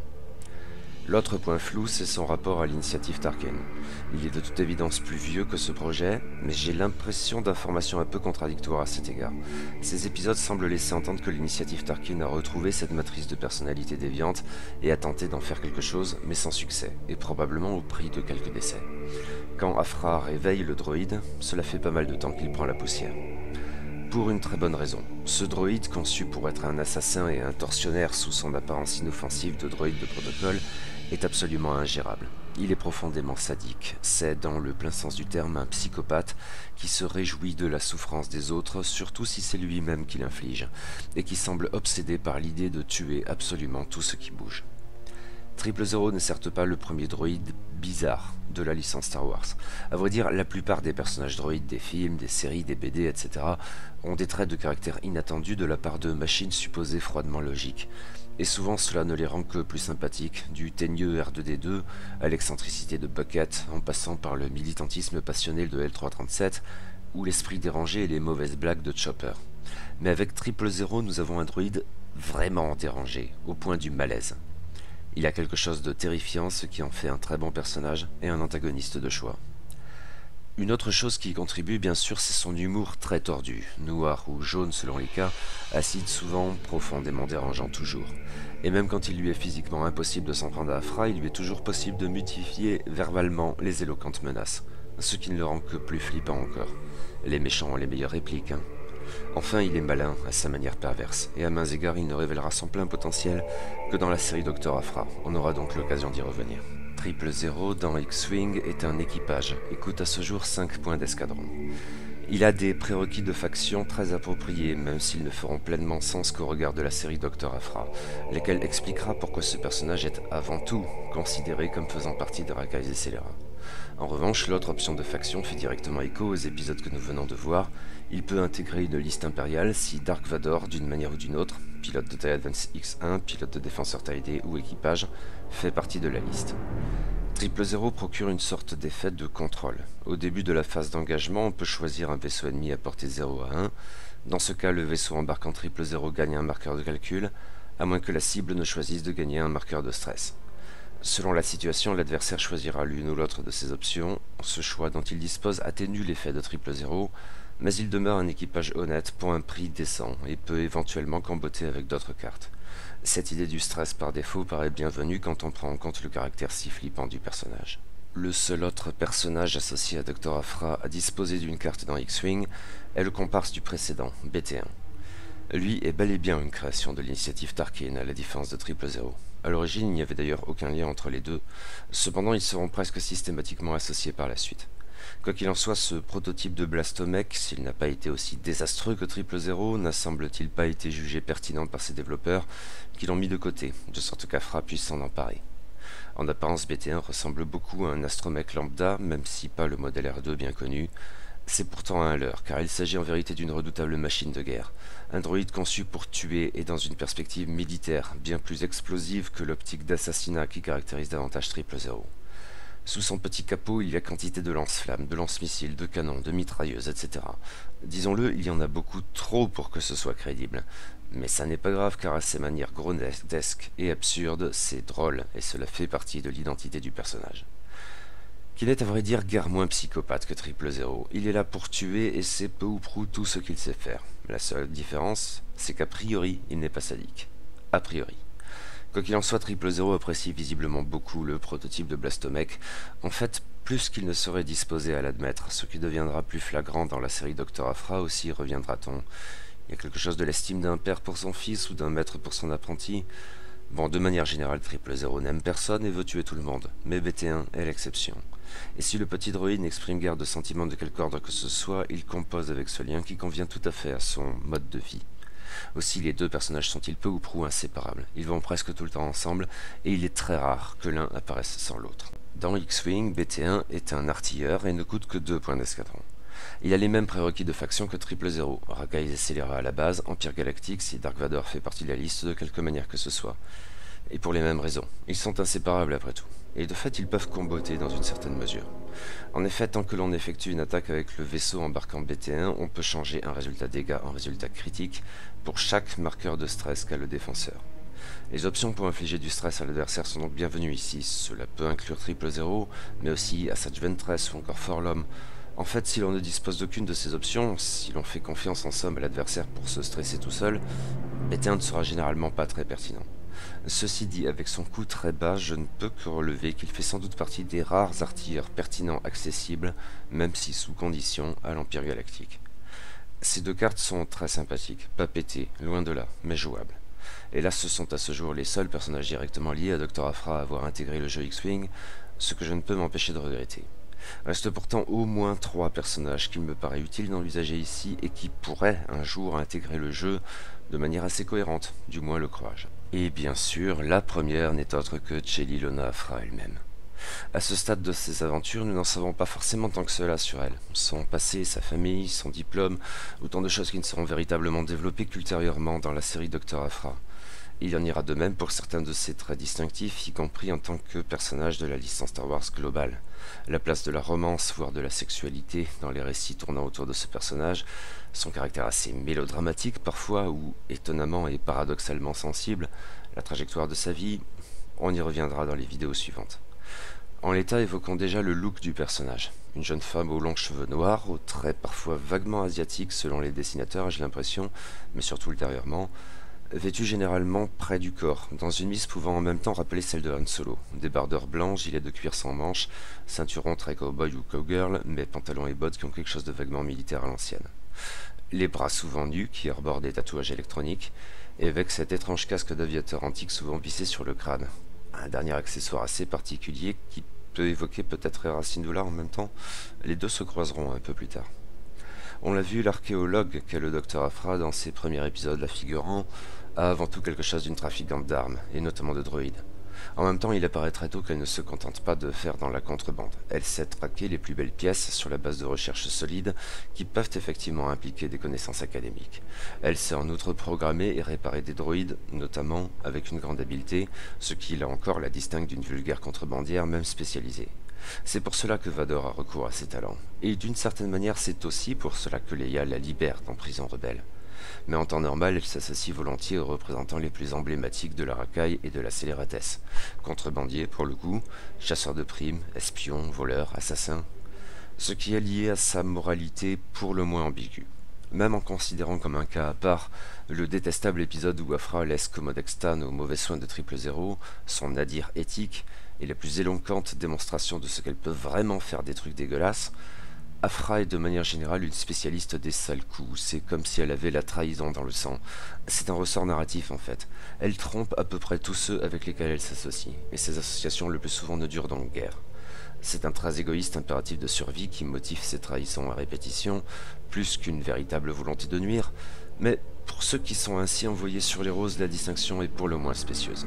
B: L'autre point flou, c'est son rapport à l'initiative Tarkin. Il est de toute évidence plus vieux que ce projet, mais j'ai l'impression d'informations un peu contradictoires à cet égard. Ces épisodes semblent laisser entendre que l'initiative Tarkin a retrouvé cette matrice de personnalité déviante et a tenté d'en faire quelque chose, mais sans succès, et probablement au prix de quelques décès. Quand Aphra réveille le droïde, cela fait pas mal de temps qu'il prend la poussière. Pour une très bonne raison. Ce droïde, conçu pour être un assassin et un tortionnaire sous son apparence inoffensive de droïde de protocole, est absolument ingérable.
A: Il est profondément sadique, c'est dans le plein sens du terme un psychopathe qui se réjouit de la souffrance des autres, surtout si c'est lui-même qui l'inflige, et qui semble obsédé par l'idée de tuer absolument tout ce qui bouge. 000 n'est certes pas le premier droïde bizarre de la licence Star Wars. À vrai dire, la plupart des personnages droïdes des films, des séries, des BD, etc. ont des traits de caractère inattendus de la part de machines supposées froidement logiques. Et souvent cela ne les rend que plus sympathiques, du teigneux R2D2 à l'excentricité de Bucket, en passant par le militantisme passionné de L337, ou l'esprit dérangé et les mauvaises blagues de Chopper. Mais avec 000, nous avons un droïde vraiment dérangé, au point du malaise. Il a quelque chose de terrifiant, ce qui en fait un très bon personnage et un antagoniste de choix. Une autre chose qui y contribue bien sûr, c'est son humour très tordu, noir ou jaune selon les cas, acide souvent, profondément dérangeant toujours. Et même quand il lui est physiquement impossible de s'en prendre à Aphra, il lui est toujours possible de mutifier verbalement les éloquentes menaces, ce qui ne le rend que plus flippant encore. Les méchants ont les meilleures répliques, hein. Enfin, il est malin à sa manière perverse, et à mains égards il ne révélera son plein potentiel que dans la série Dr. Aphra. On aura donc l'occasion d'y revenir. 000 dans X-Wing est un équipage et coûte à ce jour 5 points d'escadron. Il a des prérequis de faction très appropriés, même s'ils ne feront pleinement sens qu'au regard de la série Dr. Aphra, lesquels expliquera pourquoi ce personnage est avant tout considéré comme faisant partie de Rakai et Scélérat. En revanche, l'autre option de faction fait directement écho aux épisodes que nous venons de voir. Il peut intégrer une liste impériale si Dark Vador, d'une manière ou d'une autre, pilote de TIE Advance X1, pilote de défenseur TIE ou équipage, fait partie de la liste. 000 procure une sorte d'effet de contrôle. Au début de la phase d'engagement, on peut choisir un vaisseau ennemi à portée 0 à 1. Dans ce cas, le vaisseau embarquant 000 gagne un marqueur de calcul, à moins que la cible ne choisisse de gagner un marqueur de stress. Selon la situation, l'adversaire choisira l'une ou l'autre de ces options. Ce choix dont il dispose atténue l'effet de 000, mais il demeure un équipage honnête pour un prix décent et peut éventuellement comboter avec d'autres cartes. Cette idée du stress par défaut paraît bienvenue quand on prend en compte le caractère si flippant du personnage. Le seul autre personnage associé à Dr. Aphra à disposer d'une carte dans X-Wing est le comparse du précédent, BT1. Lui est bel et bien une création de l'initiative Tarkin, à la différence de 000. À l'origine, il n'y avait d'ailleurs aucun lien entre les deux, cependant ils seront presque systématiquement associés par la suite. Quoi qu'il en soit, ce prototype de Blastomech, s'il n'a pas été aussi désastreux que 000, n'a semble-t-il pas été jugé pertinent par ses développeurs, qui l'ont mis de côté, de sorte qu'Aphra puisse s'en emparer. En apparence, BT1 ressemble beaucoup à un astromech lambda, même si pas le modèle R2 bien connu. C'est pourtant un leurre, car il s'agit en vérité d'une redoutable machine de guerre. Un droïde conçu pour tuer et dans une perspective militaire, bien plus explosive que l'optique d'assassinat qui caractérise davantage 000. Sous son petit capot, il y a quantité de lance-flammes, de lance-missiles, de canons, de mitrailleuses, etc. Disons-le, il y en a beaucoup trop pour que ce soit crédible. Mais ça n'est pas grave, car à ses manières grotesques et absurdes, c'est drôle, et cela fait partie de l'identité du personnage. Qu'il est à vrai dire guère moins psychopathe que 000. Il est là pour tuer et c'est peu ou prou tout ce qu'il sait faire. La seule différence, c'est qu'a priori, il n'est pas sadique. A priori. Quoi qu'il en soit, 000 apprécie visiblement beaucoup le prototype de Blastomech, en fait plus qu'il ne serait disposé à l'admettre, ce qui deviendra plus flagrant dans la série Dr. Aphra aussi, reviendra-t-on. Il y a quelque chose de l'estime d'un père pour son fils ou d'un maître pour son apprenti. Bon, de manière générale, 000 n'aime personne et veut tuer tout le monde, mais BT1 est l'exception. Et si le petit droïde n'exprime guère de sentiments de quelque ordre que ce soit, il compose avec ce lien qui convient tout à fait à son mode de vie. Aussi, les deux personnages sont-ils peu ou prou inséparables. Ils vont presque tout le temps ensemble, et il est très rare que l'un apparaisse sans l'autre. Dans X-Wing, BT1 est un artilleur et ne coûte que 2 points d'escadron. Il a les mêmes prérequis de faction que 000, Rakai et Scélérat à la base, Empire Galactique si Dark Vador fait partie de la liste de quelque manière que ce soit. Et pour les mêmes raisons. Ils sont inséparables après tout. Et de fait, ils peuvent comboter dans une certaine mesure. En effet, tant que l'on effectue une attaque avec le vaisseau embarquant BT1, on peut changer un résultat dégâts en résultat critique pour chaque marqueur de stress qu'a le défenseur. Les options pour infliger du stress à l'adversaire sont donc bienvenues ici. Cela peut inclure 000, mais aussi Asajj Ventress ou encore Forlom. En fait, si l'on ne dispose d'aucune de ces options, si l'on fait confiance en somme à l'adversaire pour se stresser tout seul, BT1 ne sera généralement pas très pertinent. Ceci dit, avec son coût très bas, je ne peux que relever qu'il fait sans doute partie des rares artilleurs pertinents accessibles, même si sous condition, à l'Empire Galactique. Ces deux cartes sont très sympathiques, pas pétées, loin de là, mais jouables. Et là, ce sont à ce jour les seuls personnages directement liés à Dr. Aphra à avoir intégré le jeu X-Wing,
B: ce que je ne peux m'empêcher de regretter. Reste pourtant au moins 3 personnages qu'il me paraît utile d'envisager ici et qui pourraient un jour intégrer le jeu de manière assez cohérente, du moins le crois-je. Et bien sûr, la première n'est autre que Chelilona Afra elle-même. À ce stade de ses aventures, nous n'en savons pas forcément tant que cela sur elle. Son passé, sa famille, son diplôme, autant de choses qui ne seront véritablement développées qu'ultérieurement dans la série Dr. Afra. Il en ira de même pour certains de ses traits distinctifs, y compris en tant que personnage de la licence Star Wars globale. La place de la romance, voire de la sexualité, dans les récits tournant autour de ce personnage, son caractère assez mélodramatique parfois, ou étonnamment et paradoxalement sensible, la trajectoire de sa vie, on y reviendra dans les vidéos suivantes. En l'état, évoquons déjà le look du personnage. Une jeune femme aux longs cheveux noirs, aux traits parfois vaguement asiatiques selon les dessinateurs, j'ai l'impression, mais surtout ultérieurement, vêtue généralement près du corps, dans une mise pouvant en même temps rappeler celle de Han Solo. Débardeur blanc, gilet de cuir sans manches, ceinturon très cowboy ou cowgirl, mais pantalons et bottes qui ont quelque chose de vaguement militaire à l'ancienne. Les bras souvent nus, qui arborent des tatouages électroniques, et avec cet étrange casque d'aviateur antique souvent vissé sur le crâne. Un dernier accessoire assez particulier qui peut évoquer peut-être Hera Syndulla en même temps. Les deux se croiseront un peu plus tard. On l'a vu, l'archéologue qu'est le Dr. Afra dans ses premiers épisodes la figurant a avant tout quelque chose d'une trafiquante d'armes, et notamment de droïdes. En même temps, il apparaît très tôt qu'elle ne se contente pas de faire dans la contrebande. Elle sait traquer les plus belles pièces sur la base de recherches solides qui peuvent effectivement impliquer des connaissances académiques. Elle sait en outre programmer et réparer des droïdes, notamment avec une grande habileté, ce qui là encore la distingue d'une vulgaire contrebandière même spécialisée. C'est pour cela que Vador a recours à ses talents. Et d'une certaine manière, c'est aussi pour cela que Leia la libère dans Prison Rebelle. Mais en temps normal, elle s'associe volontiers aux représentants les plus emblématiques de la racaille et de la scélératesse. Contrebandier, pour le coup, chasseur de primes, espion, voleur, assassin. Ce qui est lié à sa moralité pour le moins ambiguë. Même en considérant comme un cas à part le détestable épisode où Afra laisse Commode Extan aux mauvais soins de 000, son nadir éthique et la plus éloquente démonstration de ce qu'elle peut vraiment faire des trucs dégueulasses, Afra est de manière générale une spécialiste des sales coups, c'est comme si elle avait la trahison dans le sang. C'est un ressort narratif en fait. Elle trompe à peu près tous ceux avec lesquels elle s'associe, et ces associations le plus souvent ne durent donc guère. C'est un très égoïste impératif de survie qui motive ses trahisons à répétition, plus qu'une véritable volonté de nuire, mais pour ceux qui sont ainsi envoyés sur les roses, la distinction est pour le moins spécieuse.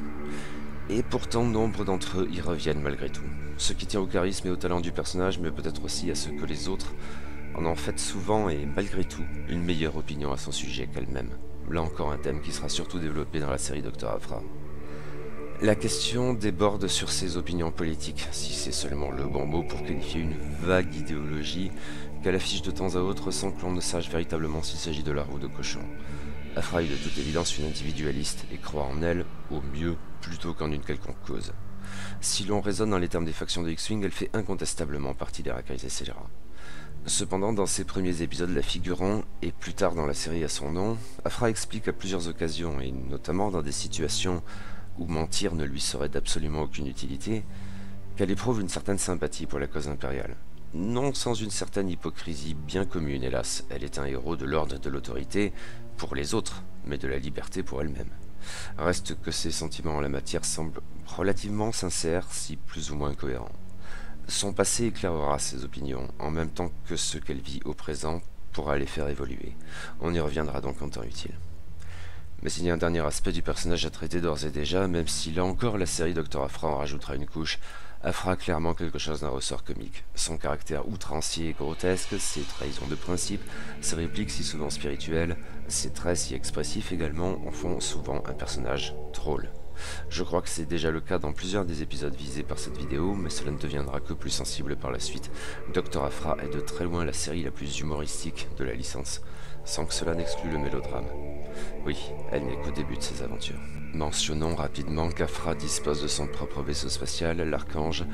B: Et pourtant, nombre d'entre eux y reviennent malgré tout. Ce qui tient au charisme et au talent du personnage, mais peut-être aussi à ce que les autres en ont fait souvent et malgré tout une meilleure opinion à son sujet qu'elle-même. Là encore un thème qui sera surtout développé dans la série Dr. Afra. La question déborde sur ses opinions politiques, si c'est seulement le bon mot pour qualifier une vague idéologie qu'elle affiche de temps à autre sans que l'on ne sache véritablement s'il s'agit de lard ou de cochon. Afra est de toute évidence une individualiste et croit en elle, au mieux, plutôt qu'en une quelconque cause. Si l'on raisonne dans les termes des factions de X-Wing, elle fait incontestablement partie des racailles et scélérats. Cependant, dans ses premiers épisodes la figurant, et plus tard dans la série à son nom, Afra explique à plusieurs occasions, et notamment dans des situations où mentir ne lui serait d'absolument aucune utilité, qu'elle éprouve une certaine sympathie pour la cause impériale. Non sans une certaine hypocrisie bien commune, hélas. Elle est un héros de l'ordre de l'autorité pour les autres, mais de la liberté pour elle-même. Reste que ses sentiments en la matière semblent relativement sincères, si plus ou moins cohérents. Son passé éclairera ses opinions, en même temps que ce qu'elle vit au présent pourra les faire évoluer. On y reviendra donc en temps utile. Mais il y a un dernier aspect du personnage à traiter d'ores et déjà, même si là encore la série Dr. Afra en rajoutera une couche. Afra a clairement quelque chose d'un ressort comique. Son caractère outrancier et grotesque, ses trahisons de principe, ses répliques si souvent spirituelles, ses traits si expressifs également en font souvent un personnage drôle. Je crois que c'est déjà le cas dans plusieurs des épisodes visés par cette vidéo, mais cela ne deviendra que plus sensible par la suite. Dr. Afra est de très loin la série la plus humoristique de la licence, sans que cela n'exclue le mélodrame. Oui, elle n'est qu'au début de ses aventures. Mentionnons rapidement qu'Afra dispose de son propre vaisseau spatial, l'Archange,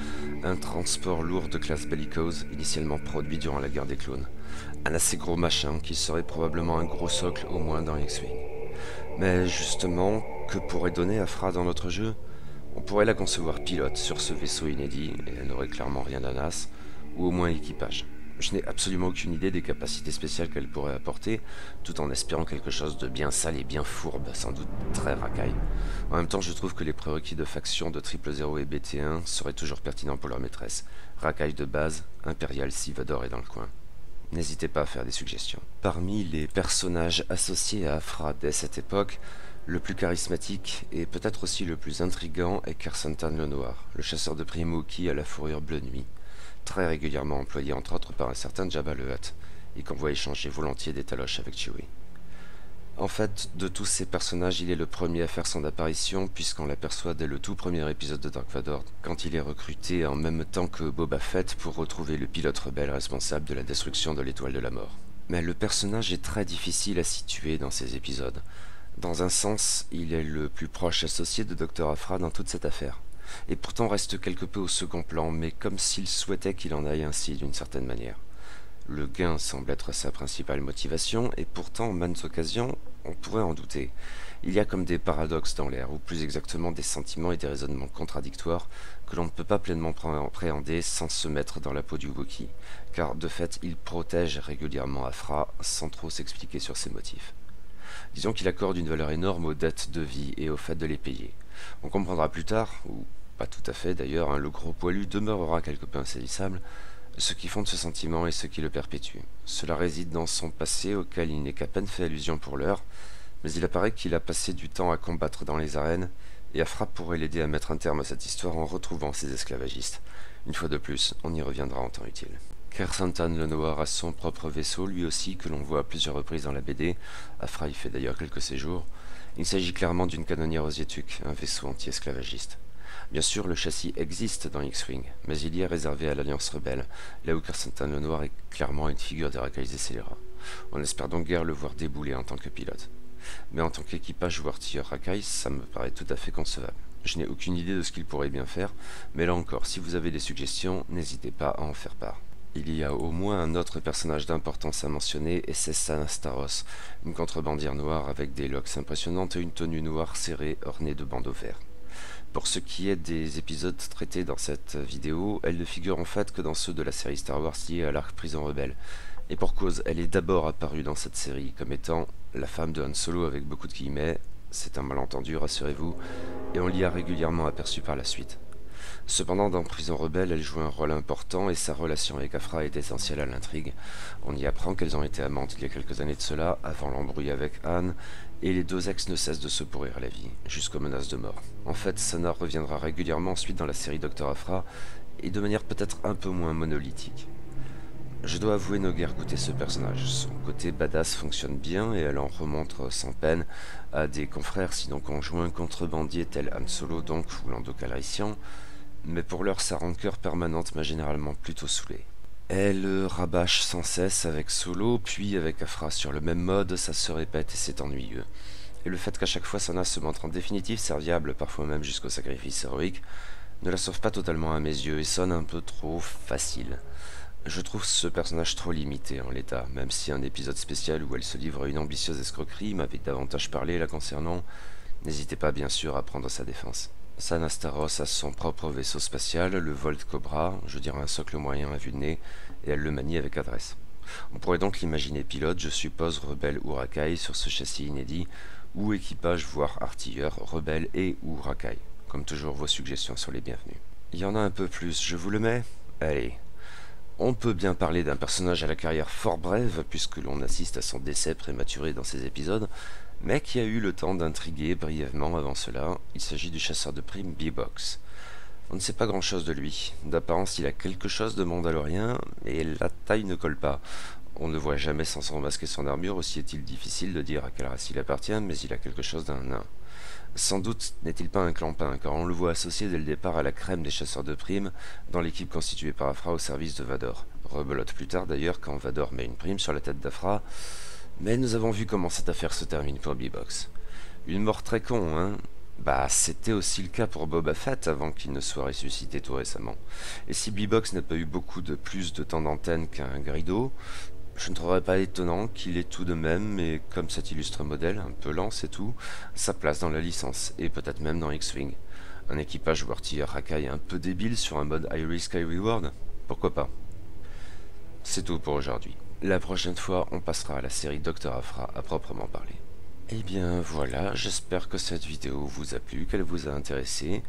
B: un transport lourd de classe bellicose, initialement produit durant la guerre des clones. Un assez gros machin qui serait probablement un gros socle au moins dans X-Wing. Mais justement, que pourrait donner Afra dans notre jeu? On pourrait la concevoir pilote sur ce vaisseau inédit, et elle n'aurait clairement rien d'un as, ou au moins équipage. Je n'ai absolument aucune idée des capacités spéciales qu'elle pourrait apporter, tout en espérant quelque chose de bien sale et bien fourbe, sans doute très racaille. En même temps, je trouve que les prérequis de faction de 000 et BT1 seraient toujours pertinents pour leur maîtresse. Racaille de base, impérial si Vador est dans le coin. N'hésitez pas à faire des suggestions. Parmi les personnages associés à Aphra dès cette époque, le plus charismatique et peut-être aussi le plus intrigant est Kersantan le Noir, le chasseur de primes Wookiee à la fourrure bleu nuit, très régulièrement employé entre autres par un certain Jabba le Hutt, et qu'on voit échanger volontiers des taloches avec Chewie. En fait, de tous ces personnages, il est le premier à faire son apparition, puisqu'on l'aperçoit dès le tout premier épisode de Dark Vador, quand il est recruté en même temps que Boba Fett pour retrouver le pilote rebelle responsable de la destruction de l'étoile de la mort. Mais le personnage est très difficile à situer dans ces épisodes. Dans un sens, il est le plus proche associé de Dr. Aphra dans toute cette affaire, et pourtant reste quelque peu au second plan, mais comme s'il souhaitait qu'il en aille ainsi d'une certaine manière. Le gain semble être sa principale motivation, et pourtant, en maintes occasions, on pourrait en douter. Il y a comme des paradoxes dans l'air, ou plus exactement des sentiments et des raisonnements contradictoires que l'on ne peut pas pleinement appréhender sans se mettre dans la peau du Wookiee, car de fait, il protège régulièrement Aphra sans trop s'expliquer sur ses motifs. Disons qu'il accorde une valeur énorme aux dettes de vie et au fait de les payer. On comprendra plus tard, ou pas tout à fait d'ailleurs, le gros poilu demeurera quelque peu insaisissable, ce qui fonde ce sentiment et ce qui le perpétue. Cela réside dans son passé auquel il n'est qu'à peine fait allusion pour l'heure, mais il apparaît qu'il a passé du temps à combattre dans les arènes, et Aphra pourrait l'aider à mettre un terme à cette histoire en retrouvant ses esclavagistes. Une fois de plus, on y reviendra en temps utile. Kersantan le Noir a son propre vaisseau, lui aussi, que l'on voit à plusieurs reprises dans la BD. Aphra y fait d'ailleurs quelques séjours. Il s'agit clairement d'une canonnière Osietuk, un vaisseau anti-esclavagiste. Bien sûr, le châssis existe dans X-Wing, mais il y est réservé à l'Alliance rebelle, là où Kersantan le Noir est clairement une figure des racailles et scélérats. On espère donc guère le voir débouler en tant que pilote. Mais en tant qu'équipage ou artilleur racaille, ça me paraît tout à fait concevable. Je n'ai aucune idée de ce qu'il pourrait bien faire, mais là encore, si vous avez des suggestions, n'hésitez pas à en faire part. Il y a au moins un autre personnage d'importance à mentionner, et c'est Sana Starros, une contrebandière noire avec des locks impressionnantes et une tenue noire serrée ornée de bandeaux verts. Pour ce qui est des épisodes traités dans cette vidéo, elle ne figure en fait que dans ceux de la série Star Wars liée à l'arc Prison Rebelle. Et pour cause, elle est d'abord apparue dans cette série comme étant la femme de Han Solo avec beaucoup de guillemets, c'est un malentendu, rassurez-vous, et on l'y a régulièrement aperçue par la suite. Cependant, dans Prison Rebelle, elle joue un rôle important et sa relation avec Aphra est essentielle à l'intrigue. On y apprend qu'elles ont été amantes il y a quelques années de cela, avant l'embrouille avec Anne, et les deux ex ne cessent de se pourrir la vie, jusqu'aux menaces de mort. En fait, Sana reviendra régulièrement ensuite dans la série Dr. Aphra, et de manière peut-être un peu moins monolithique. Je dois avouer ne guère goûter ce personnage. Son côté badass fonctionne bien et elle en remontre sans peine à des confrères sinon conjoints contrebandiers tels Han Solo donc ou Lando Calrissian, mais pour l'heure sa rancœur permanente m'a généralement plutôt saoulé. Elle rabâche sans cesse avec Solo, puis avec Aphra sur le même mode, ça se répète et c'est ennuyeux. Et le fait qu'à chaque fois Sana se montre en définitive serviable, parfois même jusqu'au sacrifice héroïque, ne la sauve pas totalement à mes yeux et sonne un peu trop facile. Je trouve ce personnage trop limité en l'état, même si un épisode spécial où elle se livre à une ambitieuse escroquerie m'avait davantage parlé la concernant, n'hésitez pas bien sûr à prendre sa défense. Sana Starros a son propre vaisseau spatial, le Volt Cobra, je dirais un socle moyen à vue de nez, et elle le manie avec adresse. On pourrait donc l'imaginer pilote, je suppose, rebelle ou racaille sur ce châssis inédit, ou équipage voire artilleur, rebelle et ou racaille. Comme toujours, vos suggestions sont les bienvenues. Il y en a un peu plus, je vous le mets? Allez. On peut bien parler d'un personnage à la carrière fort brève, puisque l'on assiste à son décès prématuré dans ces épisodes, mais qui a eu le temps d'intriguer brièvement avant cela. Il s'agit du chasseur de primes B-Box. On ne sait pas grand-chose de lui. D'apparence, il a quelque chose de mandalorien, et la taille ne colle pas. On ne le voit jamais sans remasquer son armure, aussi est-il difficile de dire à quelle race il appartient, mais il a quelque chose d'un nain. Sans doute n'est-il pas un clampin, car on le voit associé dès le départ à la crème des chasseurs de primes, dans l'équipe constituée par Aphra au service de Vador. Rebelote plus tard d'ailleurs quand Vador met une prime sur la tête d'Aphra, mais nous avons vu comment cette affaire se termine pour B-Box. Une mort très con, hein? Bah, c'était aussi le cas pour Boba Fett avant qu'il ne soit ressuscité tout récemment. Et si B-Box n'a pas eu beaucoup de plus de temps d'antenne qu'un Grido, je ne trouverais pas étonnant qu'il ait tout de même, et comme cet illustre modèle, un peu lent c'est tout, sa place dans la licence, et peut-être même dans X-Wing. Un équipage ou artilleur racaille un peu débile sur un mode High Risk High Reward? Pourquoi pas? C'est tout pour aujourd'hui. La prochaine fois, on passera à la série Dr. Aphra à proprement parler. Eh bien voilà, j'espère que cette vidéo vous a plu, qu'elle vous a intéressé.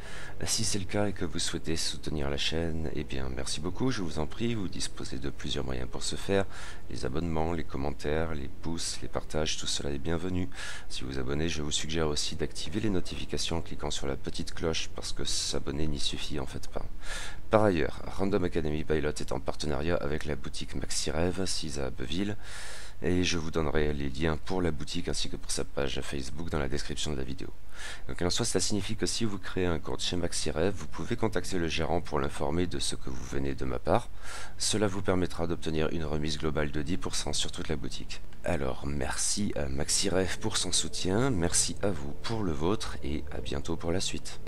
B: Si c'est le cas et que vous souhaitez soutenir la chaîne, eh bien merci beaucoup, je vous en prie, vous disposez de plusieurs moyens pour ce faire. Les abonnements, les commentaires, les pouces, les partages, tout cela est bienvenu. Si vous abonnez, je vous suggère aussi d'activer les notifications en cliquant sur la petite cloche, parce que s'abonner n'y suffit en fait pas. Par ailleurs, Random Academy Pilot est en partenariat avec la boutique MaxiRêve, 6 à Abbeville, et je vous donnerai les liens pour la boutique ainsi que pour sa page Facebook dans la description de la vidéo. Donc en soi, cela signifie que si vous créez un compte chez MaxiRêve, vous pouvez contacter le gérant pour l'informer de ce que vous venez de ma part. Cela vous permettra d'obtenir une remise globale de 10% sur toute la boutique. Alors merci à MaxiRêve pour son soutien, merci à vous pour le vôtre et à bientôt pour la suite.